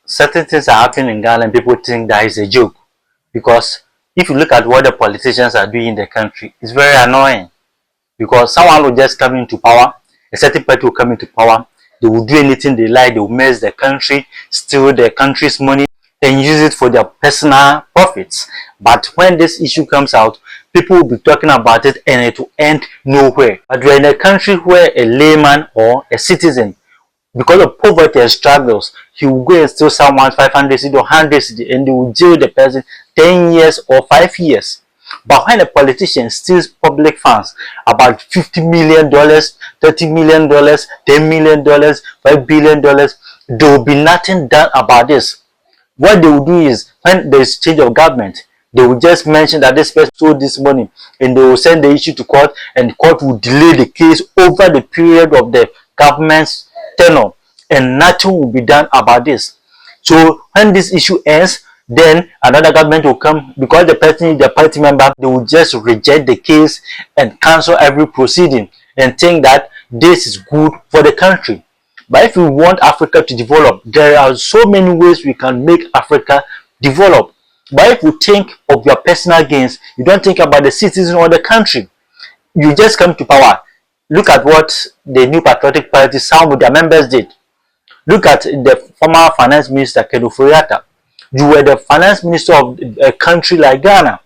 certain things are happening in Ghana and people think that is a joke. Because if you look at what the politicians are doing in the country, it's very annoying. Because someone will just come into power, a certain party will come into power, they will do anything they like, they will mess the country, steal the country's money, and use it for their personal profits. But when this issue comes out, people will be talking about it and it will end nowhere. But we're in a country where a layman or a citizen, because of poverty and struggles, he will go and steal someone 500 cedi or 100 cedi and they will jail the person 10 years or 5 years. But when a politician steals public funds, about $50 million, $30 million, $10 million, $5 billion, there will be nothing done about this. What they will do is, when there is change of government, they will just mention that this person stole this money and they will send the issue to court, and the court will delay the case over the period of the government's tenure, and nothing will be done about this. So when this issue ends, then another government will come, because the person is the party member, they will just reject the case and cancel every proceeding and think that this is good for the country. But if we want Africa to develop, there are so many ways we can make Africa develop. But if you think of your personal gains, you don't think about the citizen or the country. You just come to power. Look at what the New Patriotic Party, some of their members did. Look at the former finance minister, Kenuforiata. You were the finance minister of a country like Ghana.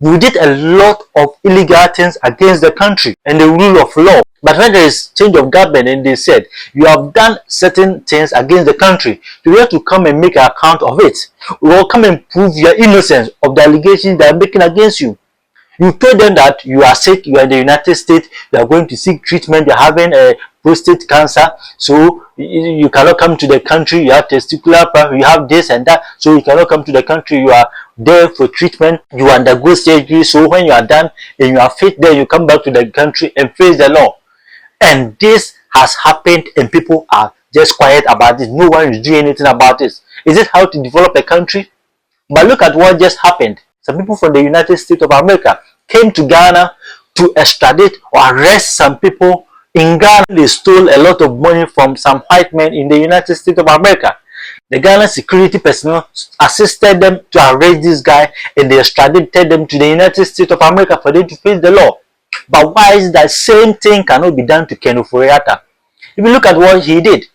You did a lot of illegal things against the country and the rule of law. But when there is change of government and they said, you have done certain things against the country, you have to come and make an account of it. Or come and prove your innocence of the allegations they are making against you. You told them that you are sick, you are in the United States, you are going to seek treatment, you are having a prostate cancer, so you cannot come to the country, you have testicular problem, you have this and that, so you cannot come to the country, you are there for treatment, you undergo surgery, so when you are done and you are fit there, you come back to the country and face the law. And this has happened and people are just quiet about it. No one is doing anything about this. Is it how to develop a country? But look at what just happened. Some people from the United States of America came to Ghana to extradite or arrest some people in Ghana. They stole a lot of money from some white men in the United States of America. The Ghana security personnel assisted them to arrest this guy and they extradited them to the United States of America for them to face the law. But why is that same thing cannot be done to Kenuforiata? If you look at what he did,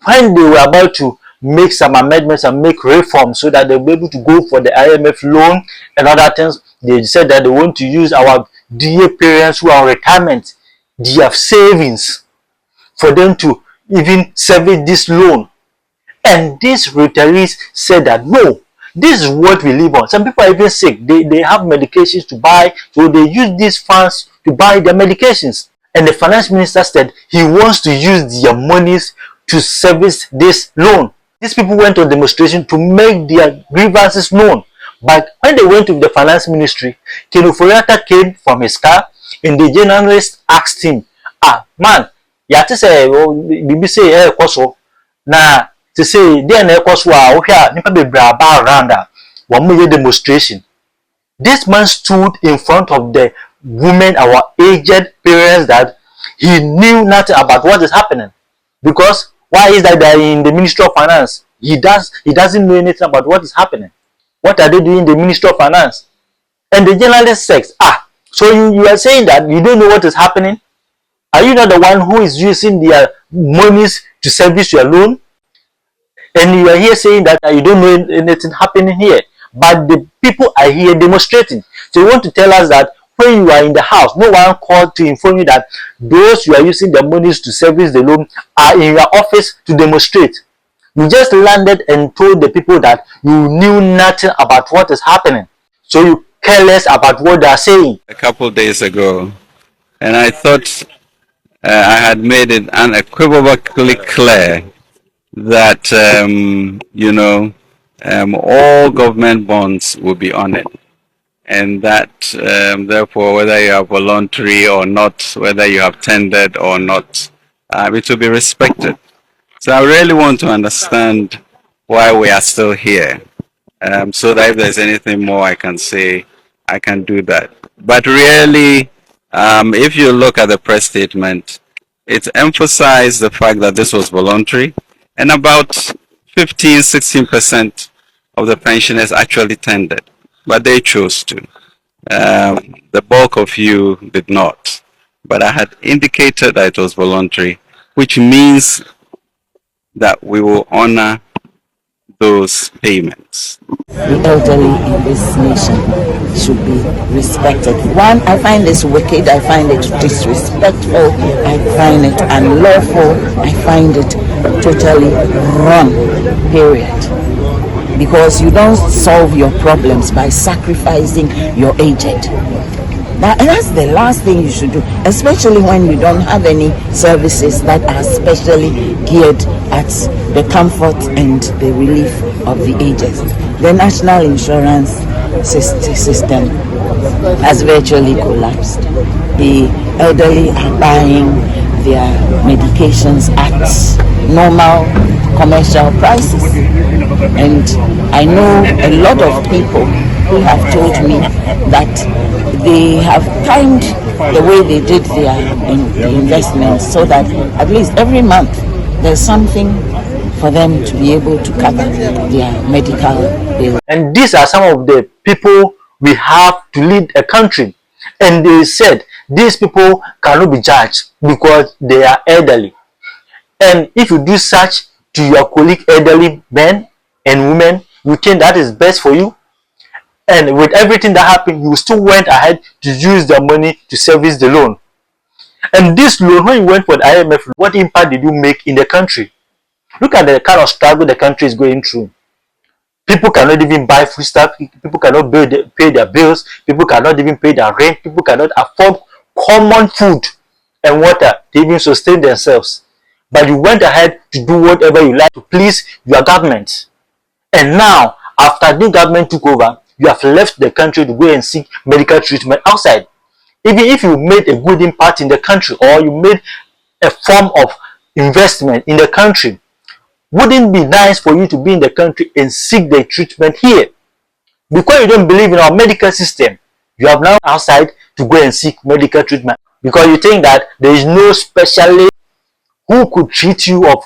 when they were about to make some amendments and make reforms so that they'll be able to go for the IMF loan and other things, they said that they want to use our DA parents who are on retirement, their savings, for them to even service this loan. And these retirees said that no, this is what we live on. Some people are even sick, they have medications to buy, so they use these funds to buy their medications. And the finance minister said he wants to use their monies to service this loan. These people went on demonstration to make their grievances known. But when they went to the finance ministry, Kenuforiata came from his car and the journalist asked him, man, ya te say, bibi say, koso, na, to say, there na koso wa, nipa bebra ba around one demonstration. This man stood in front of the women, our aged parents, that he knew nothing about what is happening. Because why is that they are in the Ministry of Finance? He doesn't know anything about what is happening. What are they doing in the Ministry of Finance? And the journalist says, so you are saying that you don't know what is happening? Are you not the one who is using their monies to service your loan? And you are here saying that you don't know anything happening here. But the people are here demonstrating. So you want to tell us that when you are in the house, no one called to inform you that those you are using their monies to service the loan are in your office to demonstrate. You just landed and told the people that you knew nothing about what is happening. So you care less about what they are saying. A couple of days ago, and I thought I had made it unequivocally clear that, all government bonds will be honored. And that, therefore, whether you are voluntary or not, whether you have tendered or not, it will be respected. So I really want to understand why we are still here, so that if there's anything more I can say, I can do that. But really, if you look at the press statement, it emphasized the fact that this was voluntary, and about 15-16% of the pensioners actually tendered, but they chose to. The bulk of you did not. But I had indicated that it was voluntary, which means that we will honor those payments. The elderly in this nation should be respected. One, I find this wicked, I find it disrespectful, I find it unlawful, I find it totally wrong, period. Because you don't solve your problems by sacrificing your aged. That's the last thing you should do, especially when you don't have any services that are specially geared at the comfort and the relief of the aged. The national insurance system has virtually collapsed. The elderly are buying their medications at normal commercial prices. And I know a lot of people who have told me that they have timed the way they did their investments so that at least every month there's something for them to be able to cover their medical bills. And these are some of the people we have to lead a country. And they said these people cannot be judged because they are elderly. And if you do such to your colleague elderly men and women, you think that is best for you? And with everything that happened, you still went ahead to use the money to service the loan. And this loan, when you went for the IMF, what impact did you make in the country? Look at the kind of struggle the country is going through. People cannot even buy food stuff. People cannot pay their bills. People cannot even pay their rent. People cannot afford common food and water to even sustain themselves. But you went ahead to do whatever you like to please your government. And now, after the government took over, you have left the country to go and seek medical treatment outside. Even if you made a good impact in the country or you made a form of investment in the country, wouldn't it be nice for you to be in the country and seek the treatment here? Because you don't believe in our medical system, you have now outside to go and seek medical treatment because you think that there is no specialist who could treat you of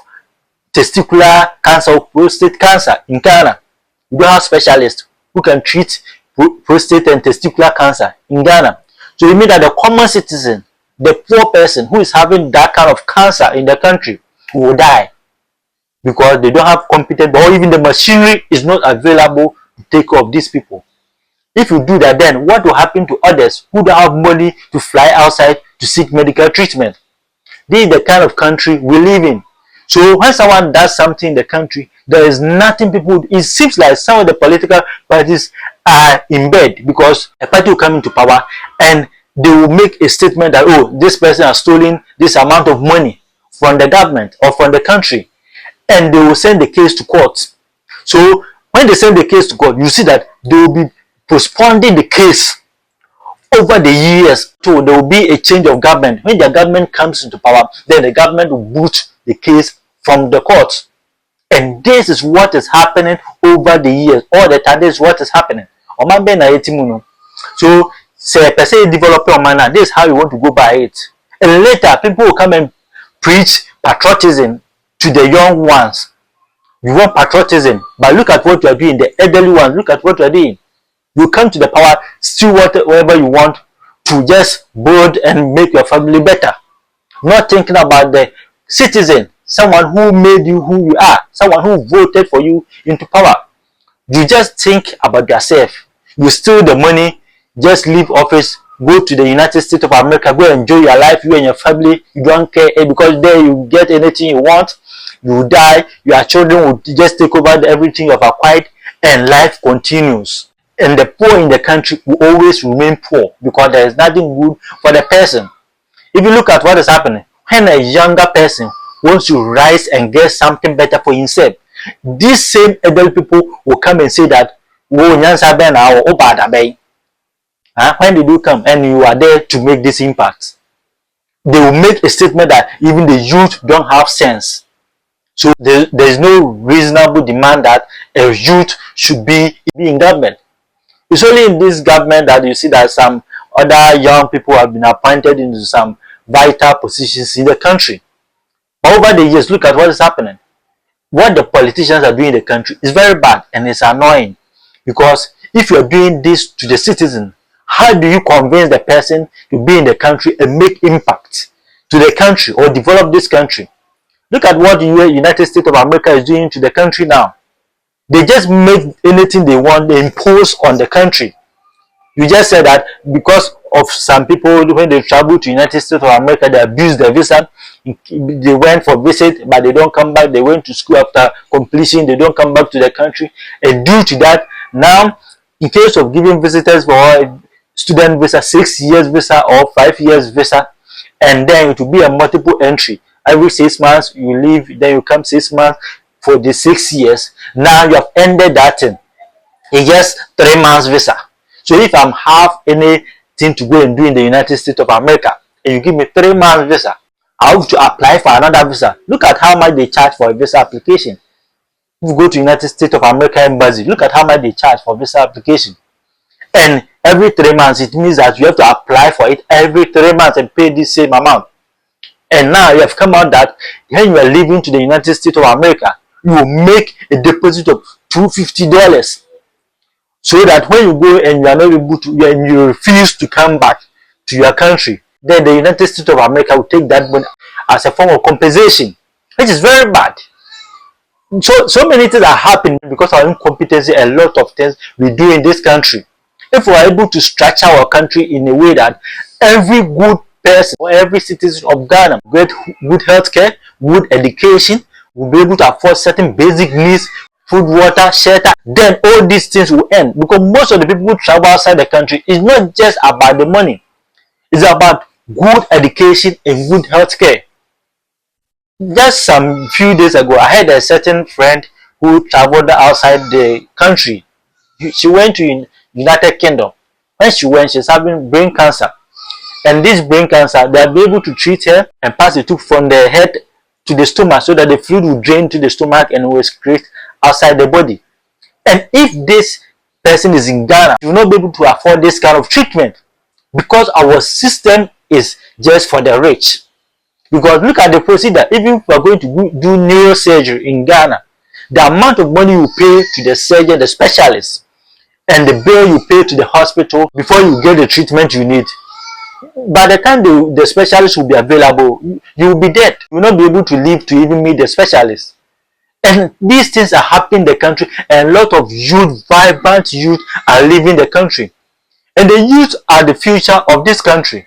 testicular cancer or prostate cancer in Ghana. You don't have specialists who can treat prostate and testicular cancer in Ghana. So you mean that the common citizen, the poor person who is having that kind of cancer in the country will die because they don't have competent, or even the machinery is not available to take care of these people. If you do that, then what will happen to others who don't have money to fly outside to seek medical treatment? This is the kind of country we live in. So when someone does something in the country, there is nothing people do. It seems like some of the political parties are in bed because a party will come into power and they will make a statement that, oh, this person has stolen this amount of money from the government or from the country, and they will send the case to court. So when they send the case to court, you see that they will be postponing the case over the years. So there will be a change of government. When the government comes into power, then the government will boot the case from the court. And this is what is happening over the years. All the time, this is what is happening. So, say per se developer manner, this is how you want to go by it. And later, people will come and preach patriotism to the young ones. You want patriotism, but look at what you are doing. The elderly ones, look at what you are doing. You come to the power, steal whatever you want to just build and make your family better. Not thinking about the citizen, someone who made you who you are, someone who voted for you into power. You just think about yourself. You steal the money, just leave office, go to the United States of America, go enjoy your life, you and your family. You don't care because there you get anything you want. You die, your children will just take over everything you have acquired, and life continues. And the poor in the country will always remain poor because there is nothing good for the person. If you look at what is happening, when a younger person wants to rise and get something better for himself, these same elderly people will come and say that, when did you come and you are there to make this impact? They will make a statement that even the youth don't have sense. So there is no reasonable demand that a youth should be in government. It's only in this government that you see that some other young people have been appointed into some vital positions in the country. But over the years, look at what is happening. what the politicians are doing in the country is very bad and it's annoying, because if you're doing this to the citizen, how do you convince the person to be in the country and make impact to the country or develop this country? Look at what the United States of America is doing to the country now. They just make anything they want, they impose on the country. You just said that because of some people, when they travel to United States of America, they abuse their visa. They went for visit, but they don't come back. They went to school after completion, they don't come back to the country. And due to that, now, in case of giving visitors for student visa, 6 years visa or 5 years visa, and then it will be a multiple entry. Every 6 months you leave, then you come 6 months for the 6 years. Now you have ended that thing. It's just 3 months visa. So if I'm have anything to go and do in the United States of America, and you give me 3 months visa, I have to apply for another visa. Look at how much they charge for a visa application. If you go to United States of America embassy, look at how much they charge for visa application. And every 3 months, it means that you have to apply for it every 3 months and pay the same amount. And now you have come out that when you are leaving to the United States of America, you will make a deposit of $250. So that when you go and you are not able to, and you refuse to come back to your country, then the United States of America will take that money as a form of compensation, which is very bad. So many things are happening because of our incompetency. A lot of things we do in this country. If we are able to structure our country in a way that every good person or every citizen of Ghana get good health care, good education, will be able to afford certain basic needs, food, water, shelter, then all these things will end. Because most of the people who travel outside the country, is not just about the money. It's about good education and good health care. Just some few days ago, I had a certain friend who traveled outside the country. She went to United Kingdom. When she went, she's having brain cancer. And this brain cancer, they'll be able to treat her and pass it from the head to the stomach so that the fluid will drain to the stomach and will excrete outside the body. And if this person is in Ghana, you will not be able to afford this kind of treatment because our system is just for the rich. Because look at the procedure. Even if we are going to do neurosurgery in Ghana, the amount of money you pay to the surgeon, the specialist, and the bill you pay to the hospital before you get the treatment you need, by the time the specialist will be available, you will be dead. You will not be able to live to even meet the specialist. And these things are happening in the country, and a lot of youth, vibrant youth, are leaving the country. And the youth are the future of this country.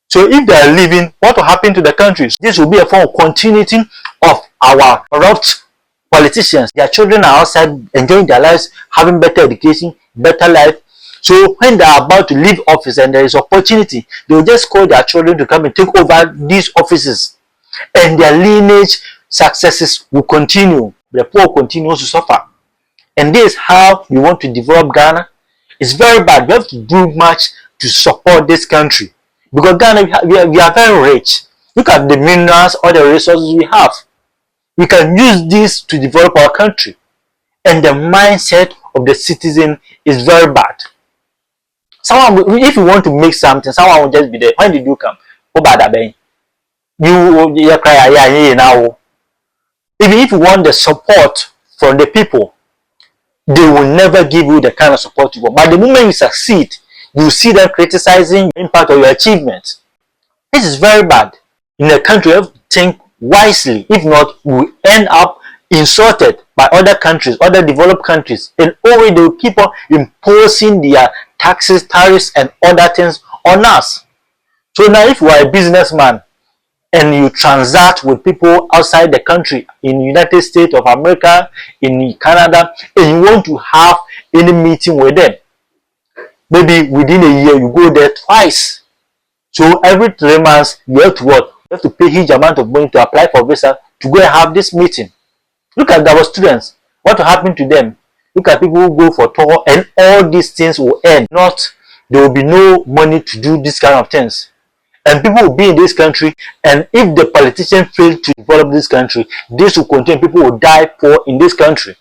So if they are leaving, what will happen to the country? This will be a form of continuity of our corrupt politicians. Their children are outside enjoying their lives, having better education, better life. So when they are about to leave office and there is opportunity, they will just call their children to come and take over these offices. And their lineage successes will continue. The poor continues to suffer. And this is how we want to develop Ghana. It's very bad. We have to do much to support this country. Because Ghana, we are very rich. Look at the minerals, all the resources we have. We can use this to develop our country. And the mindset of the citizen is very bad. Someone, if you want to make something, someone will just be there. When did you come? Oh, bad, you cry now. Even if you want the support from the people, they will never give you the kind of support you want. But the moment you succeed, you see them criticizing the impact of your achievements. This is very bad. In a country, you have to think wisely. If not, we end up insulted by other countries, other developed countries. And always they will keep on imposing their taxes, tariffs, and other things on us. So now if you are a businessman and you transact with people outside the country, in the United States of America, in Canada, and you want to have any meeting with them, maybe within a year you go there twice. So every 3 months you have to what? You have to pay huge amount of money to apply for visa to go and have this meeting. Look at our students. What will happen to them? Look at people who go for tour, and all these things will end. Not, there will be no money to do this kind of things. And people will be in this country, and if the politicians fail to develop this country, this will continue. People will die poor in this country.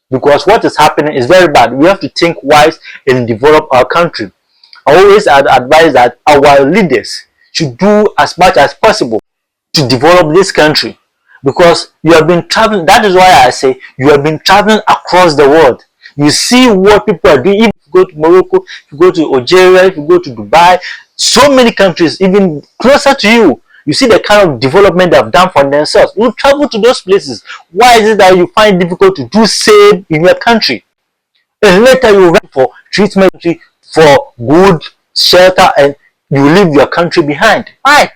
Because what is happening is very bad. We have to think wise and develop our country. I always advise that our leaders should do as much as possible to develop this country. because you have been traveling. That is why I say you have been traveling across the world. You see what people are doing. If you go to Morocco, if you go to Algeria, if you go to Dubai, so many countries, even closer to you, you see the kind of development they have done for themselves. You travel to those places. Why is it that you find it difficult to do same in your country? And later you run for treatment, for good shelter, and you leave your country behind. Why?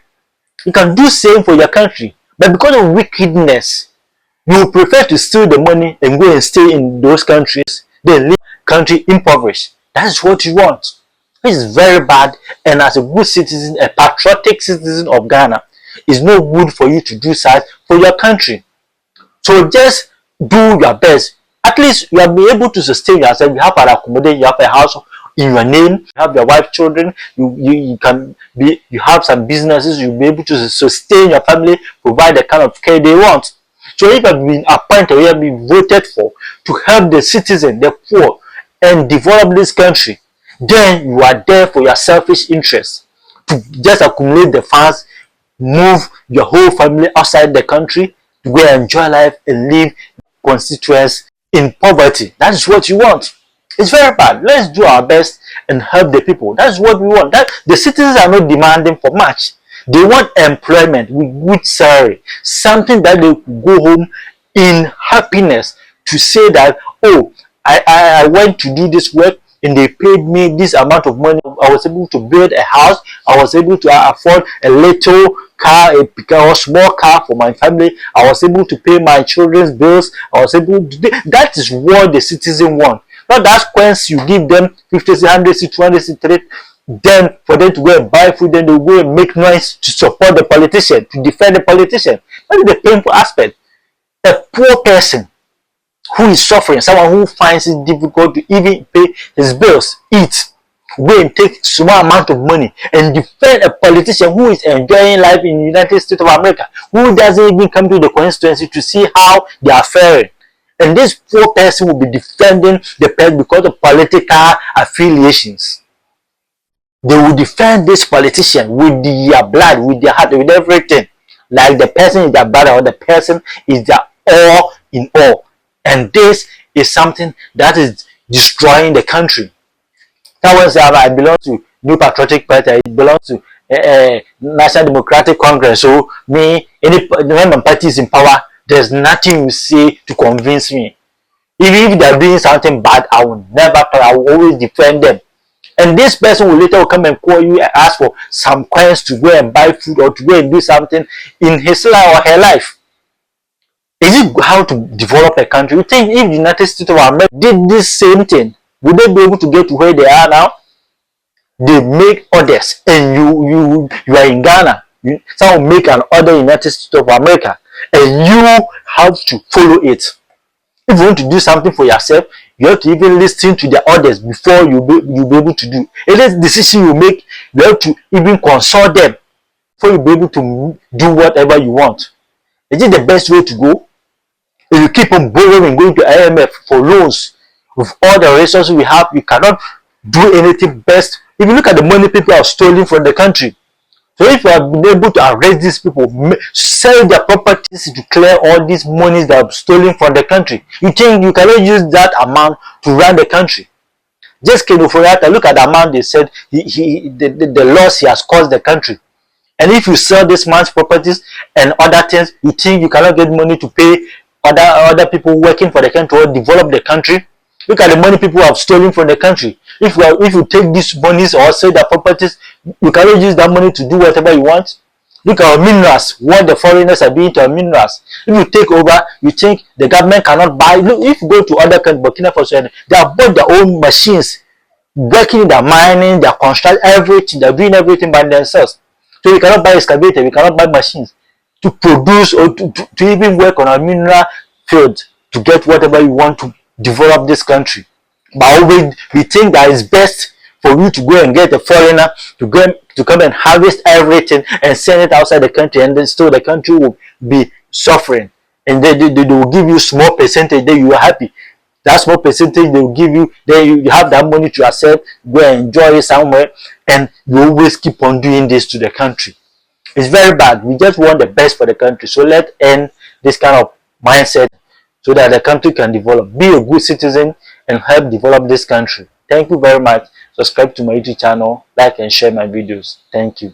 You can do same for your country, but because of wickedness, you prefer to steal the money and go and stay in those countries, then leave the country impoverished. That is what you want. This is very bad, and as a good citizen, a patriotic citizen of Ghana, it's not good for you to do such for your country. So just do your best. At least you have been able to sustain yourself. You have an accommodation, you have a house in your name, you have your wife, children, you can be, you have some businesses, you'll be able to sustain your family, provide the kind of care they want. So if you have been appointed, you have been voted for to help the citizen, the poor, and develop this country, then you are there for your selfish interests, to just accumulate the funds, move your whole family outside the country to go and enjoy life and live constituents in poverty. That is what you want. It's very bad. Let's do our best and help the people. That's what we want. That the citizens are not demanding for much. They want employment with good salary, something that they could go home in happiness to say that, oh, I went to do this work and they paid me this amount of money. I was able to build a house. I was able to afford a little car, a small car for my family. I was able to pay my children's bills. I was able to do, that is what the citizen want. Not that once you give them 50, 100, 200, 300, then for them to go and buy food, then they go and make noise to support the politician, to defend the politician. That is the painful aspect. A poor person who is suffering, someone who finds it difficult to even pay his bills, eat, go and take small amount of money and defend a politician who is enjoying life in the United States of America, who doesn't even come to the constituency to see how they are faring. And this poor person will be defending the person because of political affiliations. They will defend this politician with their blood, with their heart, with everything. Like the person is their brother or the person is their all in all. And this is something that is destroying the country. That was I belong to New Patriotic Party. I belong to National Democratic Congress. So me, when my party is in power, there's nothing you say to convince me. Even if they're doing something bad, I will never talk. I will always defend them. And this person will later come and call you and ask for some coins to go and buy food or to go and do something in his life or her life. Is it how to develop a country? You think if the United States of America did this same thing, would they be able to get to where they are now? They make orders, and you are in Ghana. Someone make an order in the United States of America, and you have to follow it. If you want to do something for yourself, you have to even listen to the orders before you'll be able to do. Any decision you make, you have to even consult them before you'll be able to do whatever you want. Is it the best way to go? If you keep on borrowing, going to IMF for loans, with all the resources we have, you cannot do anything best. If you look at the money people have stolen from the country, so if you have been able to arrest these people, sell their properties to clear all these monies that are stolen from the country, you think you cannot use that amount to run the country? Just Kenuforiata, look at the amount they said the loss he has caused the country. And if you sell this man's properties and other things, you think you cannot get money to pay other people working for the country or develop the country? Look at the money people have stolen from the country. If you take these monies or sell their properties, you cannot use that money to do whatever you want. Look at our minerals, what the foreigners are doing to our minerals. If you take over, you think the government cannot buy. Look, if you go to other countries, Burkina Faso, they have bought their own machines, working in their mining, their construction, everything. They're doing everything by themselves. So we cannot buy excavator, we cannot buy machines to produce or to even work on our mineral field to get whatever you want to develop this country. But we think that it's best for you to go and get a foreigner to come and harvest everything and send it outside the country, and then still the country will be suffering. And they will give you small percentage, then you are happy. That small percentage they will give you, then you have that money to yourself, go and enjoy it somewhere, and you always keep on doing this to the country. It's very bad. We just want the best for the country. So let's end this kind of mindset so that the country can develop. Be a good citizen and help develop this country. Thank you very much. Subscribe to my YouTube channel, like and share my videos. Thank you.